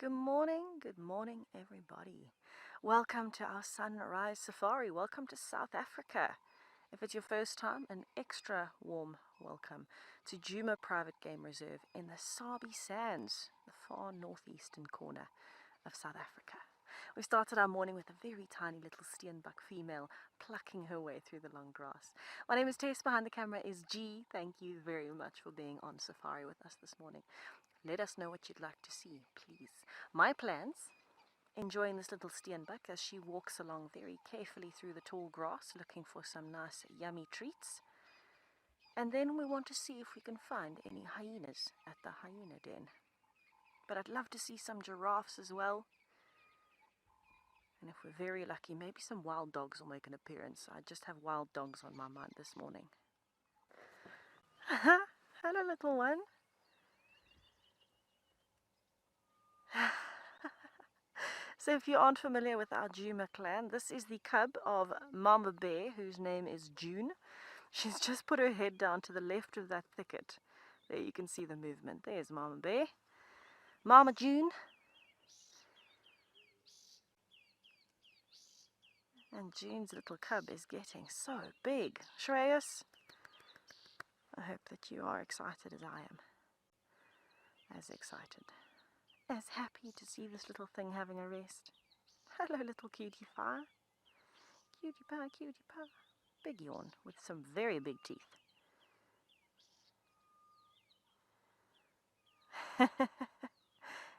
Good morning everybody. Welcome to our sunrise safari. Welcome to South Africa. If it's your first time, an extra warm welcome to Djuma Private Game Reserve in the Sabi Sands, the far northeastern corner of South Africa. We started our morning with a very tiny little steenbok female plucking her way through the long grass. My name is Tess, behind the camera is G. Thank you very much for being on safari with us this morning. Let us know what you'd like to see, please. My plans: enjoying this little steenbok as she walks along very carefully through the tall grass, looking for some nice, yummy treats. And then we want to see if we can find any hyenas at the hyena den. But I'd love to see some giraffes as well. And if we're very lucky, maybe some wild dogs will make an appearance. I just have wild dogs on my mind this morning. Hello, little one. So if you aren't familiar with our Djuma clan, this is the cub of Mama Bear, whose name is June. She's just put her head down to the left of that thicket. There you can see the movement. There's Mama Bear. Mama June. And June's little cub is getting so big. Shreyas, I hope that you are excited as I am. As excited. As happy to see this little thing having a rest. Hello, little cutie pie. Cutie pie, cutie pie. Big yawn with some very big teeth.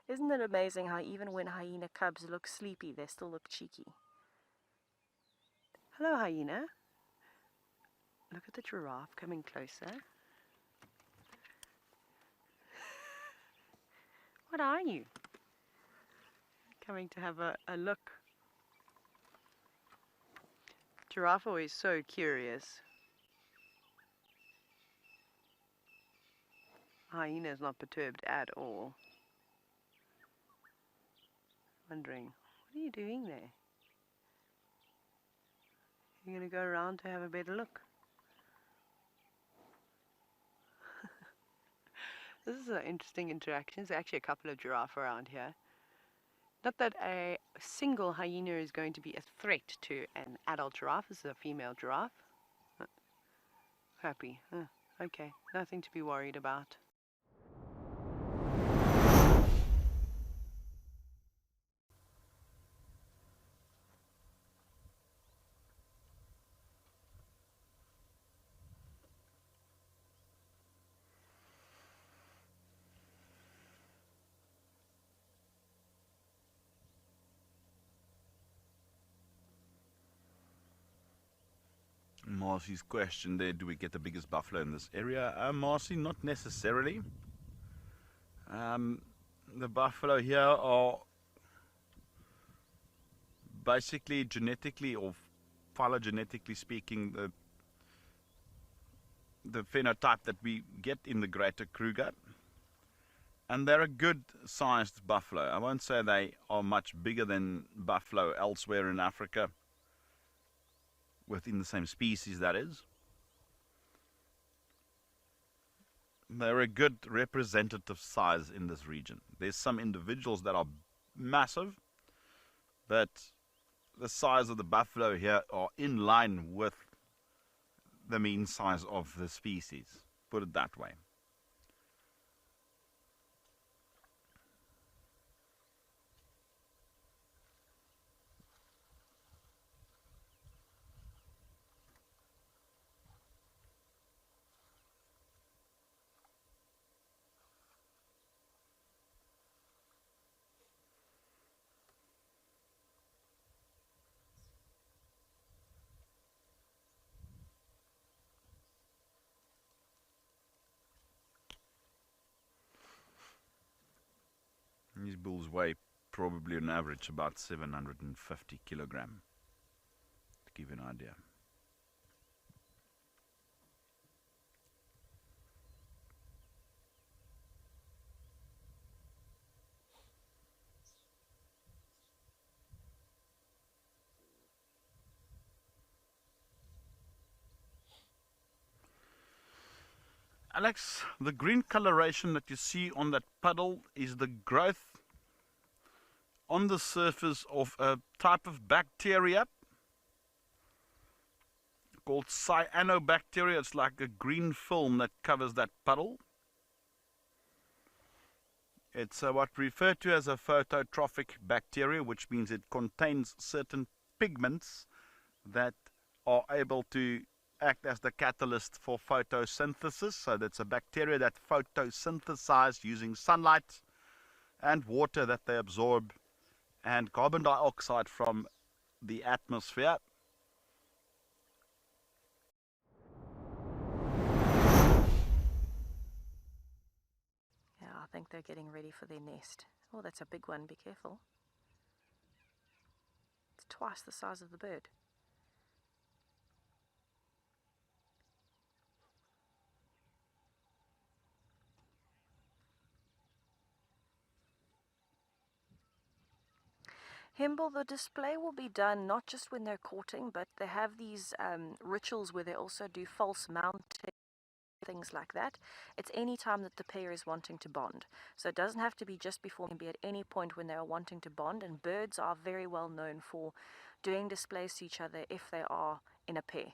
Isn't it amazing how even when hyena cubs look sleepy, they still look cheeky? Hello, hyena. Look at the giraffe coming closer. What are you? Coming to have a look. Giraffe always so curious. Hyena is not perturbed at all. Wondering, what are you doing there? You're going to go around to have a better look. This is an interesting interaction. There's actually a couple of giraffe around here. Not that a single hyena is going to be a threat to an adult giraffe. This is a female giraffe. Happy. Okay, nothing to be worried about. Marcy's question there, do we get the biggest buffalo in this area? Marcy, not necessarily. The buffalo here are basically genetically or phylogenetically speaking the phenotype that we get in the greater Kruger. And they're a good sized buffalo. I won't say they are much bigger than buffalo elsewhere in Africa, within the same species, that is. They're a good representative size in this region. There's some individuals that are massive, but the size of the buffalo here are in line with the mean size of the species, put it that way. These bulls weigh probably on average about 750 kilogram, to give you an idea. Alex, the green coloration that you see on that puddle is the growth on the surface of a type of bacteria called cyanobacteria. It's like a green film that covers that puddle. It's what we refer to as a phototrophic bacteria, which means it contains certain pigments that are able to act as the catalyst for photosynthesis. So that's a bacteria that photosynthesize using sunlight and water that they absorb and carbon dioxide from the atmosphere. Yeah, I think they're getting ready for their nest. Oh, that's a big one. Be careful. It's twice the size of the bird. Himble, the display will be done not just when they're courting, but they have these rituals where they also do false mounting, things like that. It's any time that the pair is wanting to bond. So it doesn't have to be just before, it can be at any point when they are wanting to bond. And birds are very well known for doing displays to each other if they are in a pair.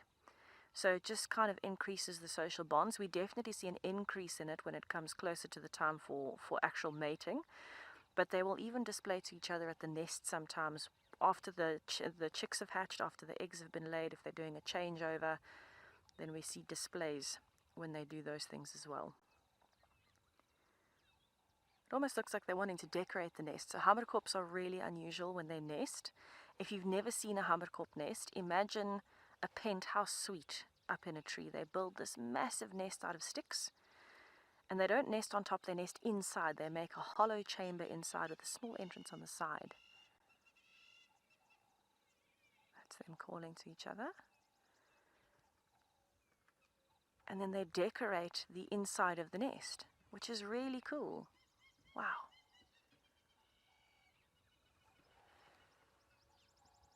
So it just kind of increases the social bonds. We definitely see an increase in it when it comes closer to the time for actual mating. But they will even display to each other at the nest sometimes after the chicks have hatched, after the eggs have been laid. If they're doing a changeover, then we see displays when they do those things as well. It almost looks like they're wanting to decorate the nest. So hamerkops are really unusual when they nest. If you've never seen a hamerkop nest, imagine a penthouse suite up in a tree. They build this massive nest out of sticks. And they don't nest on top, they nest inside. They make a hollow chamber inside with a small entrance on the side. That's them calling to each other. And then they decorate the inside of the nest, which is really cool. Wow.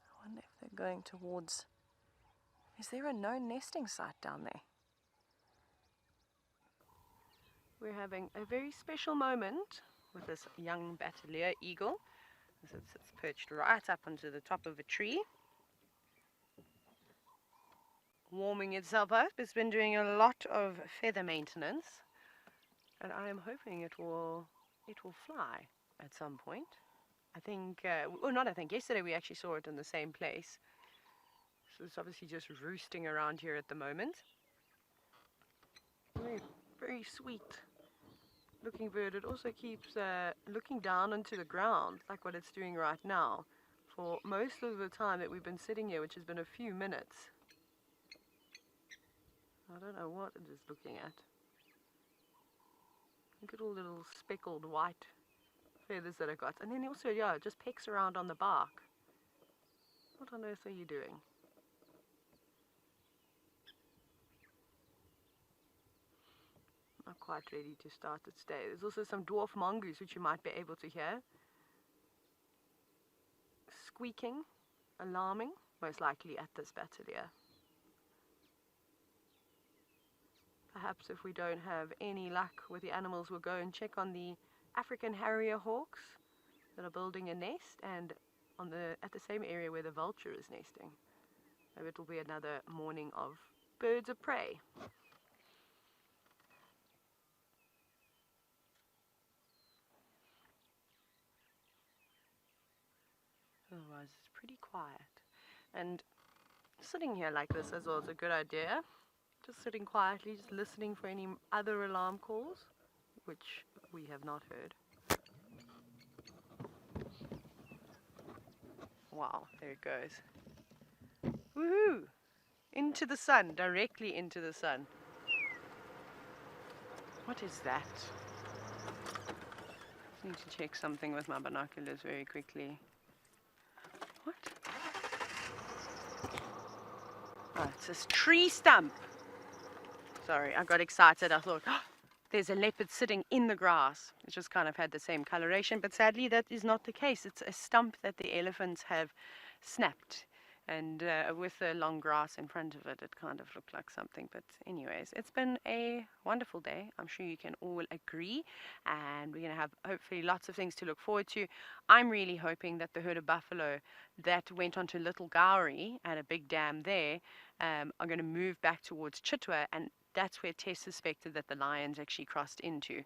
I wonder if they're going towards... Is there a known nesting site down there? We're having a very special moment with this young Bateleur eagle. It's perched right up onto the top of a tree, warming itself up. It's been doing a lot of feather maintenance, and I am hoping it will fly at some point. I think, yesterday we actually saw it in the same place. So it's obviously just roosting around here at the moment. Very, very sweet looking bird. It also keeps looking down into the ground, like what it's doing right now, for most of the time that we've been sitting here, which has been a few minutes. I don't know what it is looking at. Look at all the little speckled white feathers that I've got. And then also, yeah, it just pecks around on the bark. What on earth are you doing? Not quite ready to start its day. There's also some dwarf mongoose, which you might be able to hear. Squeaking, alarming, most likely at this Bateleur. Perhaps if we don't have any luck with the animals, we'll go and check on the African harrier hawks that are building a nest, and at the same area where the vulture is nesting. Maybe it'll be another morning of birds of prey. Otherwise, it's pretty quiet. And sitting here like this as well is a good idea. Just sitting quietly, just listening for any other alarm calls, which we have not heard. Wow, there it goes. Woohoo! Into the sun, directly into the sun. What is that? I need to check something with my binoculars very quickly. What? Oh, it's this tree stump. Sorry, I got excited. I thought, oh, there's a leopard sitting in the grass. It just kind of had the same coloration, but sadly that is not the case. It's a stump that the elephants have snapped. And with the long grass in front of it, it kind of looked like something. But anyways, it's been a wonderful day. I'm sure you can all agree. And we're going to have hopefully lots of things to look forward to. I'm really hoping that the herd of buffalo that went onto Little Gowrie at a big dam there are going to move back towards Chitwa, and that's where Tess suspected that the lions actually crossed into.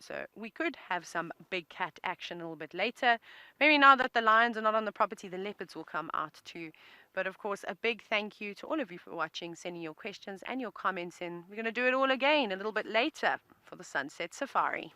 So we could have some big cat action a little bit later. Maybe now that the lions are not on the property, the leopards will come out too. But of course, a big thank you to all of you for watching, sending your questions and your comments in. We're going to do it all again a little bit later for the Sunset Safari.